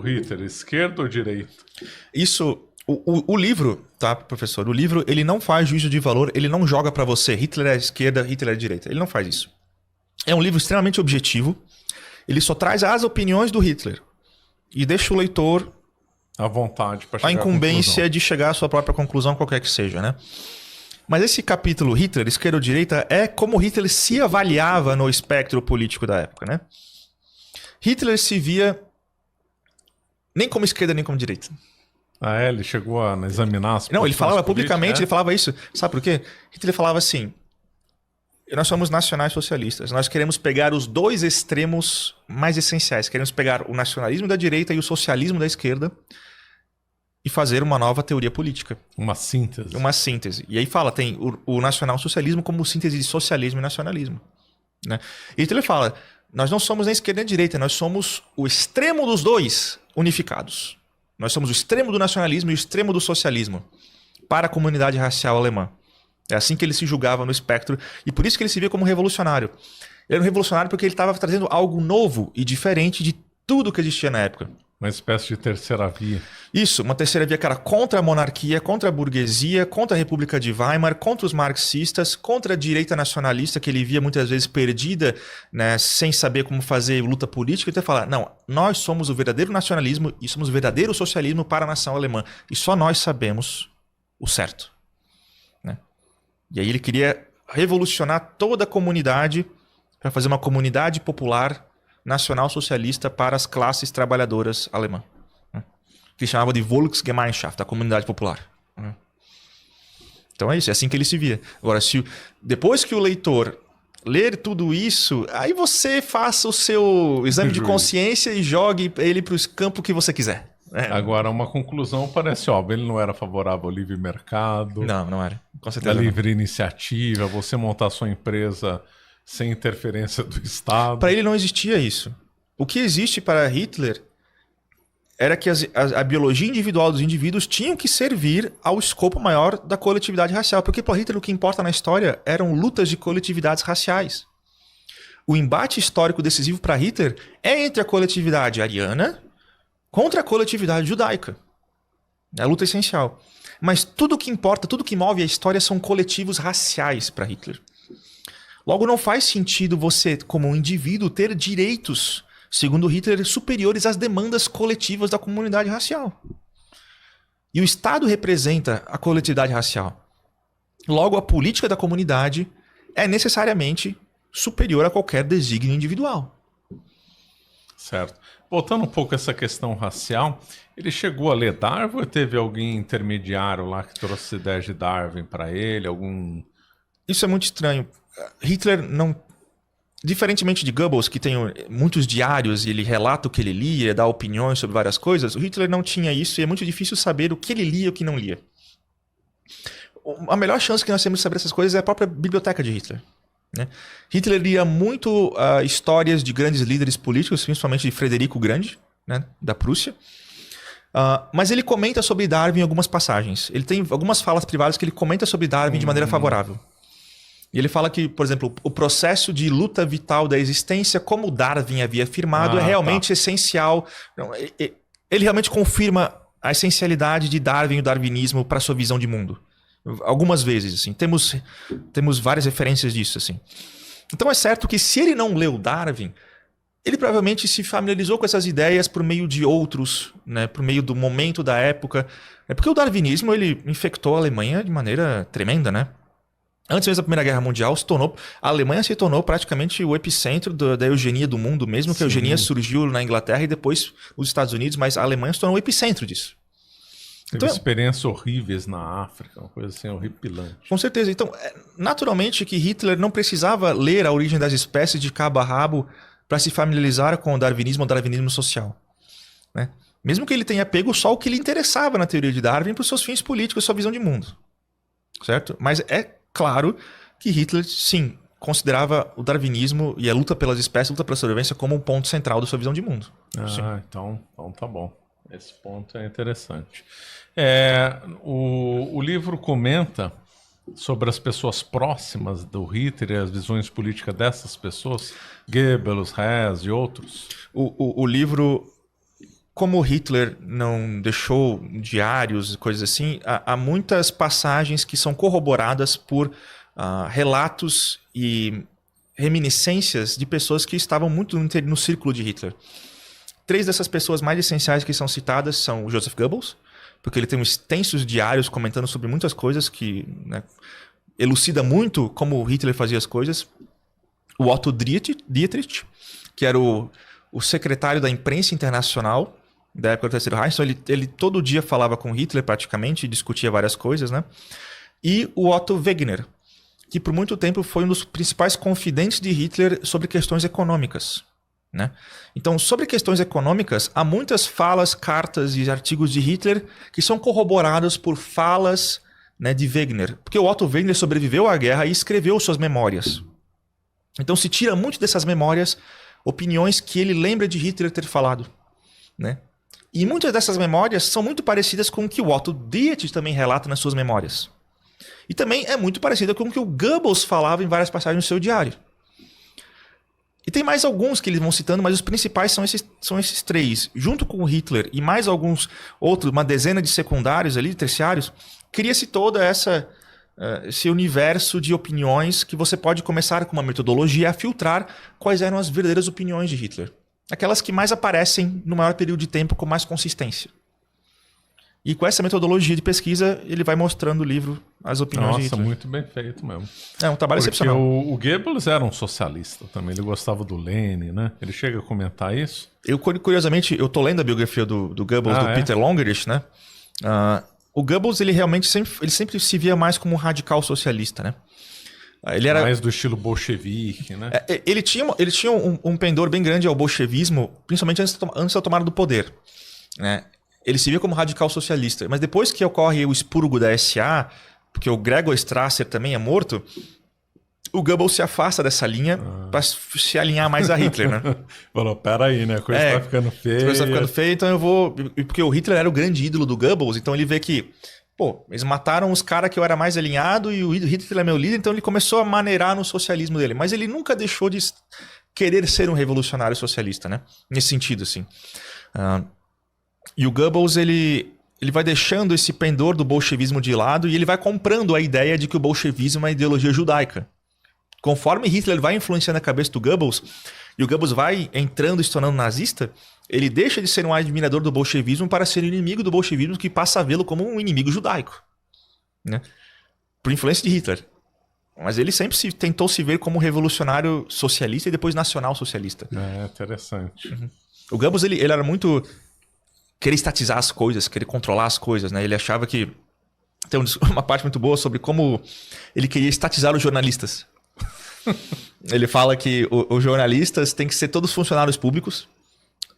Hitler, esquerda ou direita? Isso, o livro, tá, professor? O livro, ele não faz juízo de valor, ele não joga pra você Hitler é esquerda, Hitler é direita. Ele não faz isso. É um livro extremamente objetivo. Ele só traz as opiniões do Hitler e deixa o leitor À vontade para chegar a incumbência à de chegar à sua própria conclusão, qualquer que seja, né? Mas esse capítulo Hitler, esquerda ou direita, é como Hitler se avaliava no espectro político da época, né? Hitler se via nem como esquerda nem como direita. Ah, ele chegou a examinar as Não, ele falava políticas, publicamente, né? ele falava isso. Sabe por quê? Hitler falava assim: nós somos nacionais socialistas, nós queremos pegar os dois extremos mais essenciais. Queremos pegar o nacionalismo da direita e o socialismo da esquerda e fazer uma nova teoria política. Uma síntese. Uma síntese. E aí fala, tem o nacional-socialismo como síntese de socialismo e nacionalismo. Né? E Hitler fala, nós não somos nem esquerda nem direita, nós somos o extremo dos dois unificados. Nós somos o extremo do nacionalismo e o extremo do socialismo para a comunidade racial alemã. É assim que ele se julgava no espectro e por isso que ele se via como revolucionário. Ele era um revolucionário porque ele estava trazendo algo novo e diferente de tudo que existia na época. Uma espécie de terceira via. Isso, uma terceira via que era contra a monarquia, contra a burguesia, contra a República de Weimar, contra os marxistas, contra a direita nacionalista que ele via muitas vezes perdida, né, sem saber como fazer luta política. Então ele fala, não, nós somos o verdadeiro nacionalismo e somos o verdadeiro socialismo para a nação alemã. E só nós sabemos o certo. Né? E aí ele queria revolucionar toda a comunidade para fazer uma comunidade popular nacional socialista para as classes trabalhadoras alemãs. Que chamava de Volksgemeinschaft, a comunidade popular. Então é isso, é assim que ele se via. Agora, depois que o leitor ler tudo isso, aí você faça o seu exame de consciência e jogue ele para o campo que você quiser. Agora, uma conclusão parece óbvia. Ele não era favorável ao livre mercado. Não, não era. Com certeza a livre iniciativa, você montar sua empresa sem interferência do Estado. Para ele não existia isso. O que existe para Hitler era que a biologia individual dos indivíduos tinham que servir ao escopo maior da coletividade racial. Porque para Hitler o que importa na história eram lutas de coletividades raciais. O embate histórico decisivo para Hitler é entre a coletividade ariana contra a coletividade judaica. É a luta essencial. Mas tudo que importa, tudo que move a história são coletivos raciais para Hitler. Logo, não faz sentido você, como um indivíduo, ter direitos, segundo Hitler, superiores às demandas coletivas da comunidade racial. E o Estado representa a coletividade racial. Logo, a política da comunidade é necessariamente superior a qualquer desígnio individual. Certo. Voltando um pouco a essa questão racial, ele chegou a ler Darwin ou teve alguém intermediário lá que trouxe ideias de Darwin para ele? Isso é muito estranho. Hitler não... Diferentemente de Goebbels, que tem muitos diários e ele relata o que ele lia, dá opiniões sobre várias coisas, o Hitler não tinha isso e é muito difícil saber o que ele lia e o que não lia. A melhor chance que nós temos de saber essas coisas é a própria biblioteca de Hitler. Né? Hitler lia muito histórias de grandes líderes políticos, principalmente de Frederico o Grande, né, da Prússia. Mas ele comenta sobre Darwin em algumas passagens. Ele tem algumas falas privadas que ele comenta sobre Darwin de maneira favorável. E ele fala que, por exemplo, o processo de luta vital da existência, como Darwin havia afirmado, é realmente essencial. Ele realmente confirma a essencialidade de Darwin e o darwinismo para a sua visão de mundo. Algumas vezes, assim. Temos várias referências disso, assim. Então é certo que se ele não leu Darwin, ele provavelmente se familiarizou com essas ideias por meio de outros, né, por meio do momento da época. É porque o darwinismo ele infectou a Alemanha de maneira tremenda, né? Antes mesmo da Primeira Guerra Mundial, a Alemanha se tornou praticamente o epicentro da eugenia do mundo, mesmo que a eugenia surgiu na Inglaterra e depois nos Estados Unidos, mas a Alemanha se tornou o epicentro disso. Teve experiências horríveis na África, uma coisa assim horripilante. Com certeza. Então, naturalmente que Hitler não precisava ler A Origem das Espécies de cabo a rabo para se familiarizar com o darwinismo social. Né? Mesmo que ele tenha pego só o que lhe interessava na teoria de Darwin para os seus fins políticos, sua visão de mundo. Certo? Mas é claro que Hitler, sim, considerava o darwinismo e a luta pelas espécies, a luta pela sobrevivência como um ponto central da sua visão de mundo. Então tá bom. Esse ponto é interessante. O livro comenta sobre as pessoas próximas do Hitler e as visões políticas dessas pessoas, Goebbels, Hess e outros. O livro como Hitler não deixou diários e coisas assim, há muitas passagens que são corroboradas por relatos e reminiscências de pessoas que estavam muito no círculo de Hitler. 3 dessas pessoas mais essenciais que são citadas são o Joseph Goebbels, porque ele tem extensos diários comentando sobre muitas coisas que, né, elucida muito como Hitler fazia as coisas. O Otto Dietrich, que era o secretário da imprensa internacional da época do Terceiro Reich, então ele todo dia falava com Hitler praticamente e discutia várias coisas, né? E o Otto Wegener, que por muito tempo foi um dos principais confidentes de Hitler sobre questões econômicas, né? Então, sobre questões econômicas, há muitas falas, cartas e artigos de Hitler que são corroborados por falas, né, de Wegener. Porque o Otto Wegener sobreviveu à guerra e escreveu suas memórias. Então se tira muito dessas memórias opiniões que ele lembra de Hitler ter falado, né? E muitas dessas memórias são muito parecidas com o que o Otto Dietrich também relata nas suas memórias. E também é muito parecida com o que o Goebbels falava em várias passagens no seu diário. E tem mais alguns que eles vão citando, mas os principais são esses 3. Junto com o Hitler e mais alguns outros, uma dezena de secundários ali, de terciários, cria-se toda esse universo de opiniões que você pode começar com uma metodologia a filtrar quais eram as verdadeiras opiniões de Hitler. Aquelas que mais aparecem no maior período de tempo com mais consistência. E com essa metodologia de pesquisa, ele vai mostrando no livro as opiniões de Hitler. Nossa, muito bem feito mesmo. É um trabalho excepcional. O Goebbels era um socialista também, ele gostava do Lenin, né? Ele chega a comentar isso? Curiosamente, eu tô lendo a biografia do Goebbels, do Peter Longerich, né? O Goebbels, ele realmente sempre se via mais como um radical socialista, né? Ele era mais do estilo bolchevique, né? Ele tinha um pendor bem grande ao bolchevismo, principalmente antes da tomada do poder, né? Ele se via como radical socialista. Mas depois que ocorre o expurgo da SA, porque o Gregor Strasser também é morto, o Goebbels se afasta dessa linha para se alinhar mais a Hitler, né? Falou, peraí, né? A coisa tá ficando feia. A coisa tá ficando feia, então eu vou... Porque o Hitler era o grande ídolo do Goebbels, então ele vê que, eles mataram os caras que eu era mais alinhado e o Hitler é meu líder, então ele começou a maneirar no socialismo dele. Mas ele nunca deixou de querer ser um revolucionário socialista, né? Nesse sentido, assim. E o Goebbels, ele vai deixando esse pendor do bolchevismo de lado e ele vai comprando a ideia de que o bolchevismo é uma ideologia judaica. Conforme Hitler vai influenciando a cabeça do Goebbels, e o Goebbels vai entrando e se tornando nazista, ele deixa de ser um admirador do bolchevismo para ser inimigo do bolchevismo, que passa a vê-lo como um inimigo judaico, né? Por influência de Hitler. Mas ele sempre tentou se ver como um revolucionário socialista e depois nacional-socialista. É interessante. Uhum. O Goebbels, ele era muito... querer estatizar as coisas, querer controlar as coisas, né? Ele achava que... Tem uma parte muito boa sobre como ele queria estatizar os jornalistas. Ele fala que os jornalistas têm que ser todos funcionários públicos,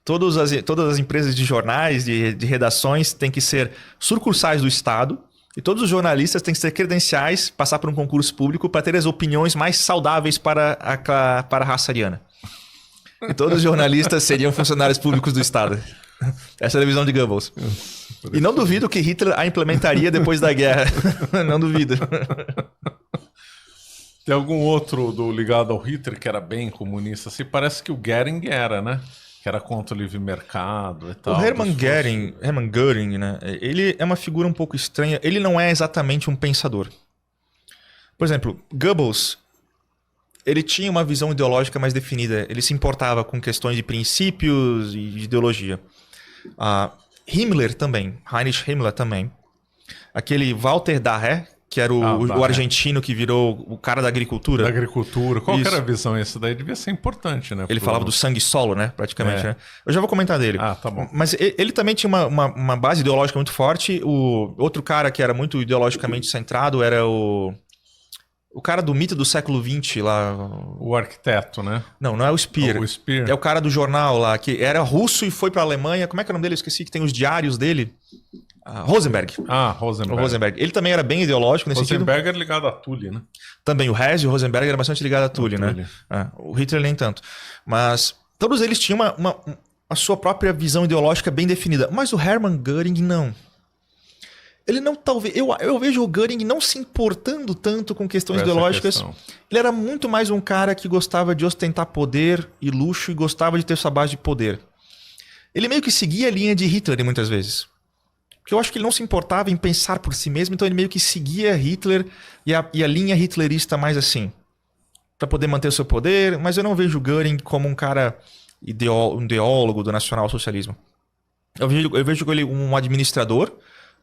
todas as empresas de jornais, de redações têm que ser sucursais do Estado, e todos os jornalistas têm que ser credenciais, passar por um concurso público para ter as opiniões mais saudáveis para a raça ariana. E todos os jornalistas seriam funcionários públicos do Estado. Essa é a visão de Goebbels. E não duvido que Hitler a implementaria depois da guerra. Não duvido. Tem algum outro ligado ao Hitler que era bem comunista? Assim, parece que o Goering era, né? Que era contra o livre mercado e tal. O Hermann Göring, né? Ele é uma figura um pouco estranha. Ele não é exatamente um pensador. Por exemplo, Goebbels, ele tinha uma visão ideológica mais definida. Ele se importava com questões de princípios e de ideologia. Himmler também. Heinrich Himmler também. Aquele Walter Dahré, que era o argentino que virou o cara da agricultura. Da agricultura. Qual que era a visão? Essa daí devia ser importante, né? Ele falava do sangue solo, né? Praticamente. Né? Eu já vou comentar dele. Tá bom. Mas ele também tinha uma base ideológica muito forte. O outro cara que era muito ideologicamente centrado era o cara do mito do século XX lá. O arquiteto, né? Não é o Speer. O Speer. É o cara do jornal lá, que era russo e foi pra Alemanha. Como é que é o nome dele? Eu esqueci, que tem os diários dele. Rosenberg. Rosenberg. O Rosenberg. Ele também era bem ideológico nesse sentido. Rosenberg era ligado a Tully, né? Também o Hess e o Rosenberg era bastante ligado a Tully, né? O Hitler nem tanto. Mas todos eles tinham a sua própria visão ideológica bem definida. Mas o Hermann Göring não. Ele não, talvez... Eu vejo o Göring não se importando tanto com questões ideológicas. Ele era muito mais um cara que gostava de ostentar poder e luxo e gostava de ter sua base de poder. ele meio que seguia a linha de Hitler muitas vezes. Porque eu acho que ele não se importava em pensar por si mesmo, então ele meio que seguia Hitler e a linha hitlerista mais assim, para poder manter o seu poder, mas eu não vejo Göring como um cara um ideólogo do nacionalsocialismo. Eu vejo ele um administrador,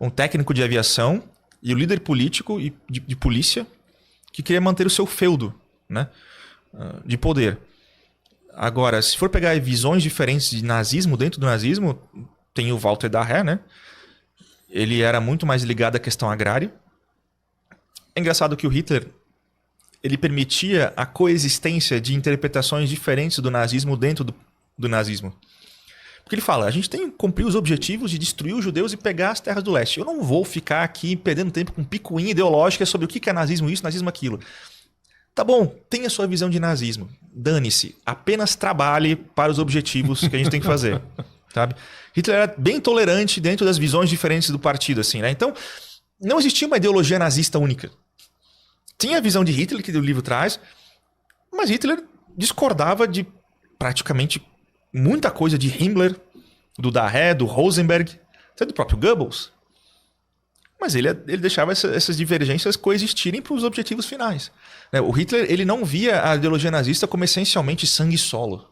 um técnico de aviação e o líder político e de polícia que queria manter o seu feudo, né, de poder. Agora, se for pegar visões diferentes de nazismo, dentro do nazismo, tem o Walter Dahré, né? Ele era muito mais ligado à questão agrária. É engraçado que o Hitler ele permitia a coexistência de interpretações diferentes do nazismo dentro do nazismo. Porque ele fala, a gente tem que cumprir os objetivos de destruir os judeus e pegar as terras do leste. Eu não vou ficar aqui perdendo tempo com picuinha ideológica sobre o que é nazismo isso, nazismo aquilo. Tá bom, tenha sua visão de nazismo. Dane-se, apenas trabalhe para os objetivos que a gente tem que fazer. Sabe? Hitler era bem tolerante dentro das visões diferentes do partido, assim, né? Então, não existia uma ideologia nazista única. Tinha a visão de Hitler, que o livro traz, mas Hitler discordava de praticamente muita coisa de Himmler, do Dahré, do Rosenberg, até do próprio Goebbels. Mas ele deixava essas divergências coexistirem para os objetivos finais. O Hitler ele não via a ideologia nazista como essencialmente sangue solo.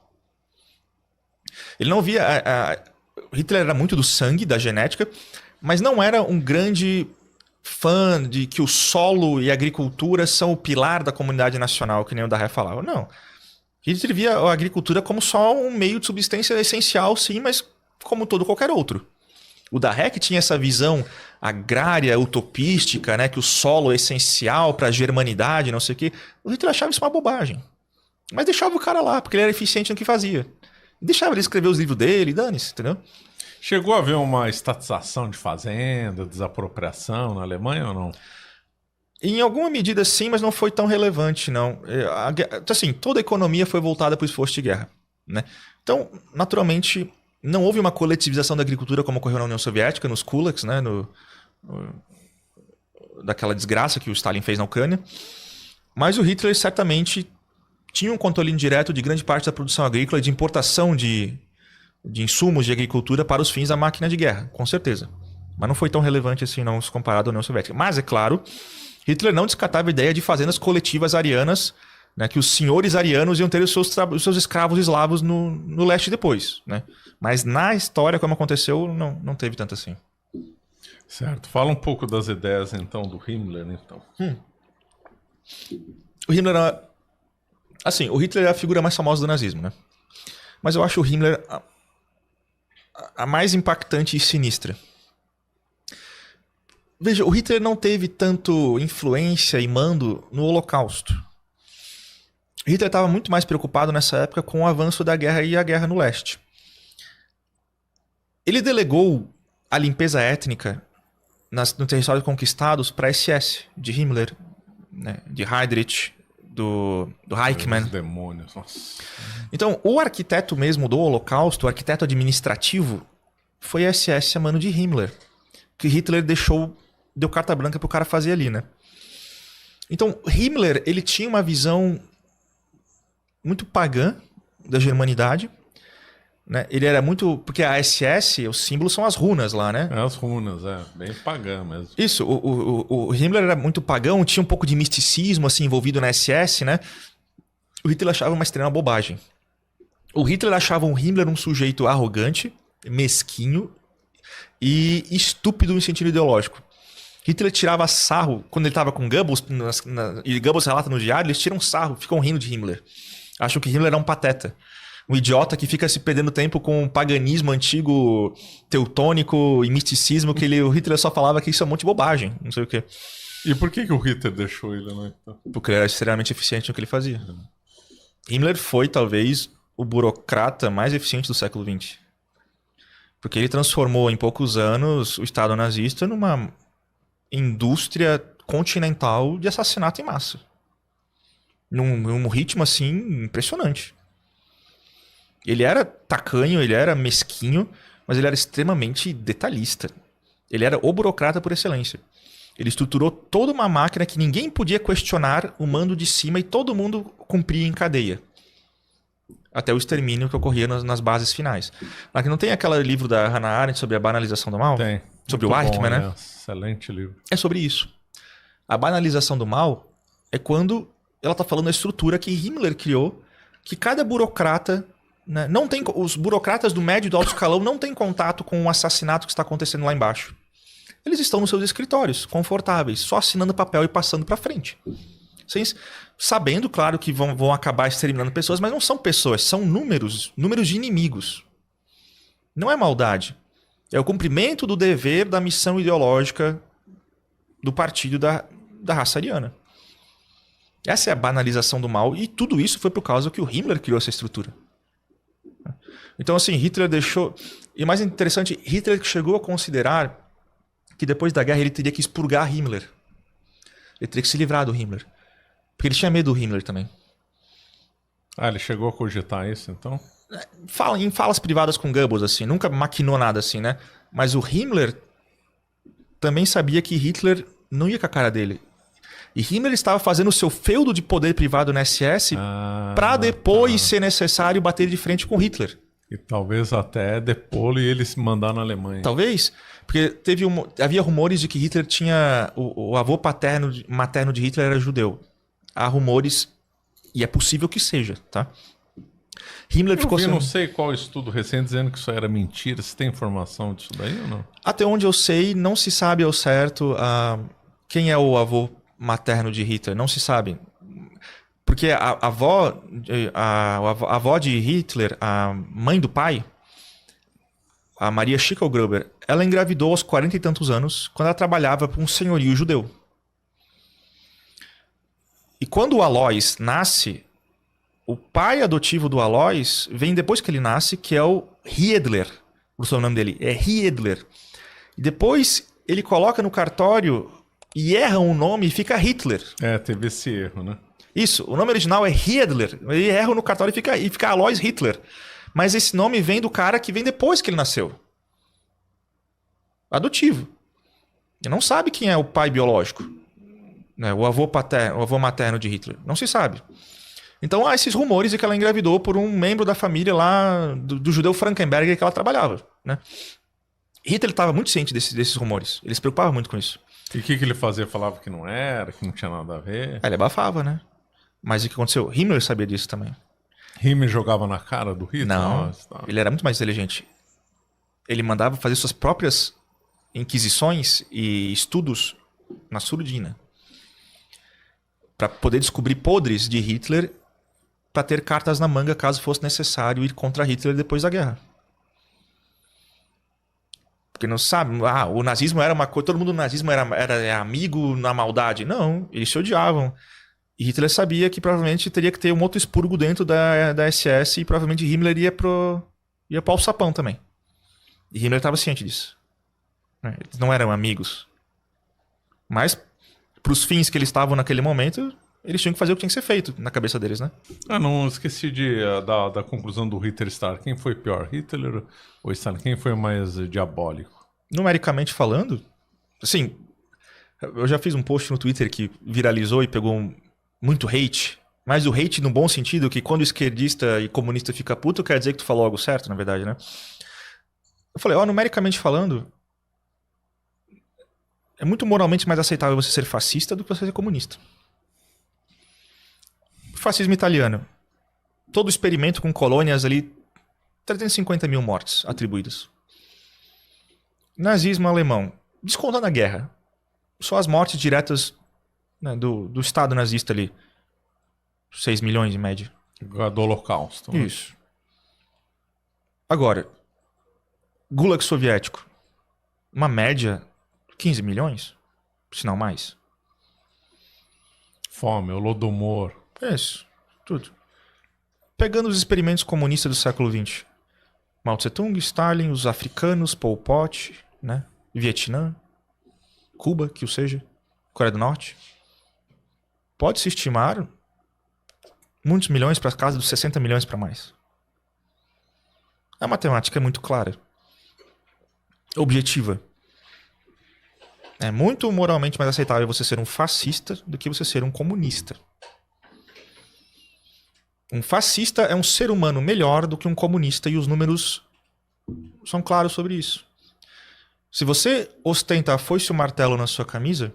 Ele não via... Hitler era muito do sangue, da genética, mas não era um grande fã de que o solo e a agricultura são o pilar da comunidade nacional, que nem o Dahré falava. Não. Hitler via a agricultura como só um meio de subsistência essencial, sim, mas como todo qualquer outro. O Dahré que tinha essa visão agrária, utopística, né, que o solo é essencial para a germanidade, não sei o quê. O Hitler achava isso uma bobagem. Mas deixava o cara lá, porque ele era eficiente no que fazia. Deixava ele escrever os livros dele, dane-se, entendeu? Chegou a haver uma estatização de fazenda, desapropriação na Alemanha ou não? Em alguma medida sim, mas não foi tão relevante, não. Assim, toda a economia foi voltada para o esforço de guerra, né? Então, naturalmente, não houve uma coletivização da agricultura como ocorreu na União Soviética, nos kulaks, né? Daquela desgraça que o Stalin fez na Ucrânia. Mas o Hitler certamente tinha um controle indireto de grande parte da produção agrícola e de importação de insumos de agricultura para os fins da máquina de guerra, com certeza. Mas não foi tão relevante assim, não, se comparado à União Soviética. Mas, é claro, Hitler não descartava a ideia de fazendas coletivas arianas, né, que os senhores arianos iam ter os seus escravos eslavos no leste depois. Né? Mas na história, como aconteceu, não teve tanto assim. Certo. Fala um pouco das ideias, então, do Himmler, então. O Himmler era... Assim, o Hitler é a figura mais famosa do nazismo, né? Mas eu acho o Himmler a mais impactante e sinistra. Veja, o Hitler não teve tanto influência e mando no Holocausto. Hitler estava muito mais preocupado nessa época com o avanço da guerra e a guerra no leste. Ele delegou a limpeza étnica no território conquistados para a SS, de Himmler, né, de Heydrich, do Eichmann. Os demônios, nossa. Então, o arquiteto mesmo do Holocausto, o arquiteto administrativo, foi a SS a mano de Himmler, que Hitler deu carta branca pro cara fazer ali, né? Então, Himmler, ele tinha uma visão muito pagã da germanidade, né? Ele era muito... Porque a SS, os símbolos são as runas lá, né? As runas, bem pagã mesmo. Isso, o Himmler era muito pagão, tinha um pouco de misticismo assim, envolvido na SS, né? O Hitler achava uma extrema bobagem. O Hitler achava o Himmler um sujeito arrogante, mesquinho e estúpido no sentido ideológico. Hitler tirava sarro, quando ele estava com Goebbels, e Goebbels relata no diário, eles tiram sarro, ficam rindo de Himmler. Acham que Himmler é um pateta. Um idiota que fica se perdendo tempo com o paganismo antigo, teutônico e misticismo, que o Hitler só falava que isso é um monte de bobagem, não sei o quê. E por que o Hitler deixou ele, né? Porque ele era extremamente eficiente no que ele fazia. Himmler foi, talvez, o burocrata mais eficiente do século XX. Porque ele transformou, em poucos anos, o Estado nazista numa indústria continental de assassinato em massa. Num ritmo, assim, impressionante. Ele era tacanho, ele era mesquinho, mas ele era extremamente detalhista. Ele era o burocrata por excelência. Ele estruturou toda uma máquina que ninguém podia questionar o mando de cima e todo mundo cumpria em cadeia. até o extermínio que ocorria nas bases finais. Aqui não tem aquele livro da Hannah Arendt sobre a banalização do mal? Tem. Sobre o Muito Eichmann, bom, né? Excelente livro. É sobre isso. A banalização do mal é quando ela está falando da estrutura que Himmler criou, que cada burocrata, né, não tem, os burocratas do médio e do alto escalão não têm contato com o assassinato que está acontecendo lá embaixo. Eles estão nos seus escritórios, confortáveis, só assinando papel e passando para frente. Sabendo, claro, que vão acabar exterminando pessoas, mas não são pessoas, são números de inimigos. Não é maldade. É o cumprimento do dever da missão ideológica do partido da raça ariana. Essa é a banalização do mal, e tudo isso foi por causa que o Himmler criou essa estrutura. Então, assim, Hitler deixou... E mais interessante, Hitler chegou a considerar que depois da guerra ele teria que expurgar Himmler. Ele teria que se livrar do Himmler. Porque ele tinha medo do Himmler também. Ah, ele chegou a cogitar isso, então? Em falas privadas com Goebbels, assim, nunca maquinou nada assim, né? Mas o Himmler também sabia que Hitler não ia com a cara dele. E Himmler estava fazendo o seu feudo de poder privado na SS para depois, se necessário, bater de frente com Hitler. E talvez até depô-lo e ele se mandar na Alemanha. Talvez, porque havia rumores de que Hitler tinha... O avô materno de Hitler era judeu. Há rumores, e é possível que seja, tá? Himmler ficou não sei qual estudo recente dizendo que isso era mentira. Você tem informação disso daí ou não? Até onde eu sei, não se sabe ao certo quem é o avô materno de Hitler. Não se sabe. Porque a avó de Hitler, a mãe do pai, a Maria Schicklgruber, ela engravidou aos 40 e tantos anos, quando ela trabalhava para um senhorio judeu. E quando o Alois nasce, o pai adotivo do Alois vem depois que ele nasce, que é o Hiedler. O sobrenome dele é Hiedler. E depois ele coloca no cartório e erra um nome e fica Hitler. É, teve esse erro, né? Isso, o nome original é Hiedler. Ele erra no cartório e fica Alois Hitler. Mas esse nome vem do cara que vem depois que ele nasceu. Adotivo. Ele não sabe quem é o pai biológico. Né? O avô materno de Hitler. Não se sabe. Então há esses rumores de que ela engravidou por um membro da família lá do judeu Frankenberger que ela trabalhava. Né? Hitler estava muito ciente desses rumores. Ele se preocupava muito com isso. E o que ele fazia? Falava que não era, que não tinha nada a ver? Ele abafava, né? Mas o que aconteceu? Himmler sabia disso também. Himmler jogava na cara do Hitler? Não, Nossa, tá. Ele era muito mais inteligente. Ele mandava fazer suas próprias inquisições e estudos na surdina. Para poder descobrir podres de Hitler, para ter cartas na manga caso fosse necessário ir contra Hitler depois da guerra. Porque não sabe, o nazismo era uma coisa, todo mundo no nazismo era amigo na maldade. Não, eles se odiavam. E Hitler sabia que provavelmente teria que ter um outro expurgo dentro da SS e provavelmente Himmler ia pro alçapão também. E Himmler estava ciente disso. Eles não eram amigos. Mas, para os fins que eles estavam naquele momento, eles tinham que fazer o que tinha que ser feito na cabeça deles, né? Não esqueci da conclusão do Hitler e Stalin. Quem foi pior, Hitler ou Stalin? Quem foi mais diabólico? Numericamente falando, assim, eu já fiz um post no Twitter que viralizou e pegou muito hate, mas o hate no bom sentido, que quando esquerdista e comunista fica puto, quer dizer que tu falou algo certo, na verdade, né? Eu falei, numericamente falando, é muito moralmente mais aceitável você ser fascista do que você ser comunista. Fascismo italiano. Todo experimento com colônias ali, 350 mil mortes atribuídas. Nazismo alemão. Descontando a guerra. Só as mortes diretas, né, do Estado nazista ali. 6 milhões em média. Do Holocausto. Né? Isso. Agora, Gulag soviético. Uma média, 15 milhões? Se não mais. Fome, Holodomor. Isso, tudo. Pegando os experimentos comunistas do século XX. Mao Tse-tung, Stalin, os africanos, Pol Pot, né? Vietnã, Cuba, que o seja, Coreia do Norte. Pode-se estimar muitos milhões para casa dos 60 milhões para mais. A matemática é muito clara. Objetiva. É muito moralmente mais aceitável você ser um fascista do que você ser um comunista. Um fascista é um ser humano melhor do que um comunista e os números são claros sobre isso. Se você ostenta a foice e o martelo na sua camisa,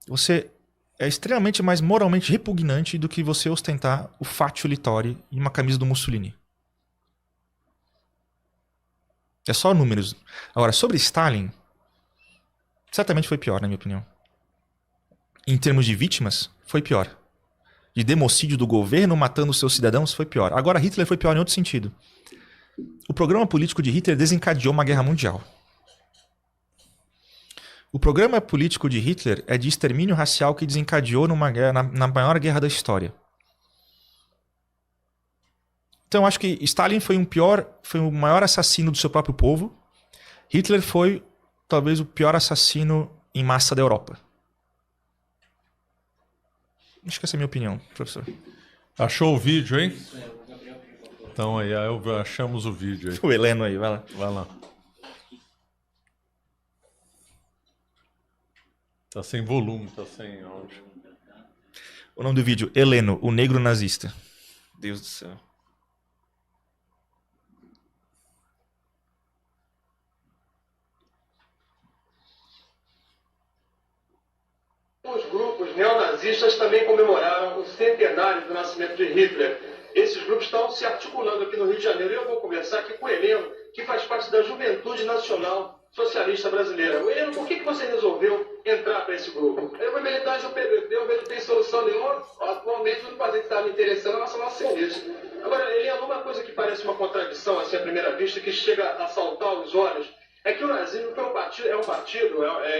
você é extremamente mais moralmente repugnante do que você ostentar o Faccio Littori em uma camisa do Mussolini. É só números. Agora, sobre Stalin, certamente foi pior, na minha opinião. Em termos de vítimas, foi pior. De democídio do governo matando seus cidadãos, foi pior. Agora, Hitler foi pior em outro sentido. O programa político de Hitler desencadeou uma guerra mundial. O programa político de Hitler é de extermínio racial que desencadeou numa guerra, na maior guerra da história. Então, eu acho que Stalin foi o maior assassino do seu próprio povo. Hitler foi, talvez, o pior assassino em massa da Europa. Acho que essa é a minha opinião, professor. Achou o vídeo, hein? Então aí, achamos o vídeo aí. O Heleno aí, vai lá. Vai lá. Tá sem volume, tá sem áudio. O nome do vídeo, Heleno, o negro nazista. Deus do céu. Os grupos neonazistas também comemoraram o centenário do nascimento de Hitler. Esses grupos estão se articulando aqui no Rio de Janeiro e eu vou conversar aqui com o Heleno, que faz parte da Juventude Nacional Socialista Brasileira. O Heleno, por que você resolveu entrar para esse grupo? Eu fui militante do PVP, eu vejo que não tem solução nenhuma. Atualmente, o único que está me interessando é o Nacional Socialista. Agora, Heleno, uma coisa que parece uma contradição assim à primeira vista, que chega a saltar os olhos, é que o nazismo é um partido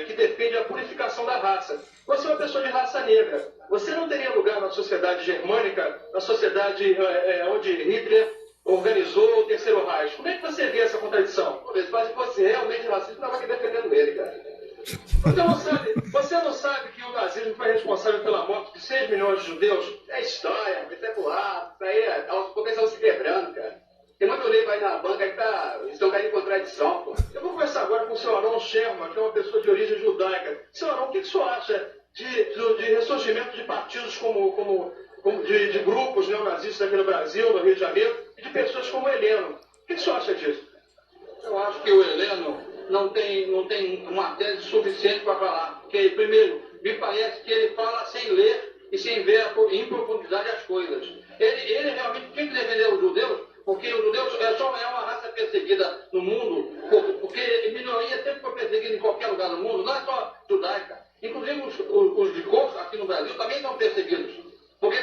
que defende a purificação da raça. Você é uma pessoa de raça negra. Você não teria lugar na sociedade germânica, na sociedade onde Hitler organizou o Terceiro Reich. Como é que você vê essa contradição? Mas se fosse realmente racista, não estava aqui defendendo ele, cara. Você não sabe que o nazismo foi responsável pela morte de 6 milhões de judeus? É história, isso é boato, isso aí aos poucos estão se quebrando, cara. Tem muito livro aí na banca que estão caindo em contradição, pô. Eu vou conversar agora com o senhor Aron Sherman, que é uma pessoa de origem judaica. Senhor Aron, o que o senhor acha de ressurgimento de partidos de grupos neonazistas aqui no Brasil, no Rio de Janeiro, e de pessoas como o Heleno? O que o senhor acha disso? Eu acho que o Heleno não tem uma tese suficiente para falar. Porque, primeiro, me parece que ele fala sem ler e sem ver em profundidade as coisas. Ele realmente tem que defender os judeus, porque os judeus é uma raça perseguida no mundo, porque minoria sempre foi perseguida em qualquer lugar do mundo, não é só judaica. Inclusive os de cor aqui no Brasil também são perseguidos. Porque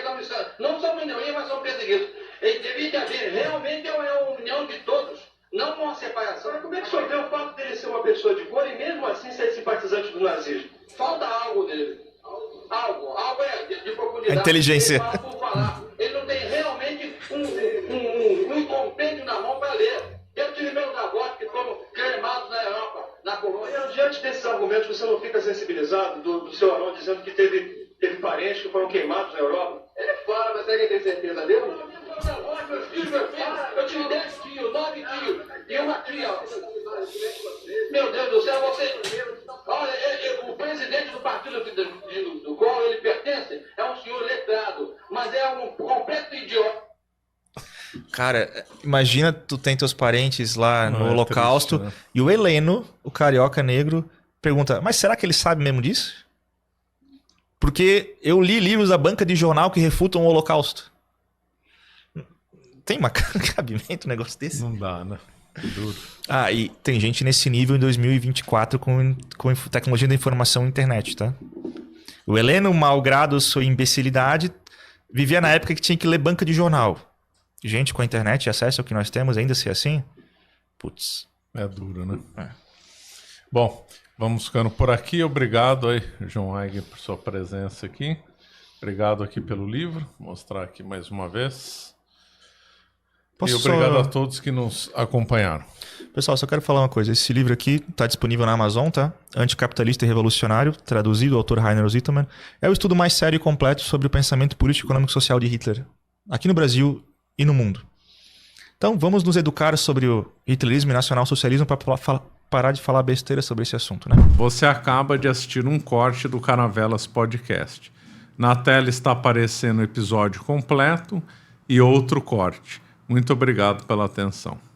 não são minoria, mas são perseguidos. E devia de haver realmente uma união de todos, não uma separação. Mas como é que o senhor vê o fato dele ser uma pessoa de cor e mesmo assim ser simpatizante do nazismo? Falta algo nele. Algo de profundidade. Inteligência. Ele fala por falar. Ele não tem realmente um compêndio na mão para ler. Eu tive meus avós que foram cremados na Europa, na colônia. Diante desses argumentos, você não fica sensibilizado do seu Aron dizendo que teve parentes que foram queimados na Europa? Ele fala, mas você tem certeza dele? Meus filhos, eu tive 10 tios, 9 tios e uma tia. Meu Deus do céu, olha, o presidente do partido do qual ele pertence é um senhor letrado, mas é um completo idiota. Cara, imagina tu tem teus parentes lá no Holocausto triste, né? E o Heleno, o carioca negro, pergunta, mas será que ele sabe mesmo disso? Porque eu li livros da banca de jornal que refutam o Holocausto. Tem cabimento um negócio desse? Não dá, né? Duro. Ah, e tem gente nesse nível em 2024 com tecnologia da informação e internet, tá? O Heleno, malgrado sua imbecilidade, vivia na época que tinha que ler banca de jornal. Gente com a internet e acesso ao que nós temos, ainda ser assim? Putz. É duro, né? É. Bom, vamos ficando por aqui. Obrigado aí, João Eigen, por sua presença aqui. Obrigado aqui pelo livro. Vou mostrar aqui mais uma vez. E obrigado a todos que nos acompanharam. Pessoal, só quero falar uma coisa. Esse livro aqui está disponível na Amazon, tá? Anticapitalista e Revolucionário, traduzido, o autor Rainer Zittermann. É o estudo mais sério e completo sobre o pensamento político, econômico e social de Hitler, aqui no Brasil e no mundo. Então, vamos nos educar sobre o hitlerismo e nacionalsocialismo para parar de falar besteira sobre esse assunto, né? Você acaba de assistir um corte do Caravelas Podcast. Na tela está aparecendo o episódio completo e outro corte. Muito obrigado pela atenção.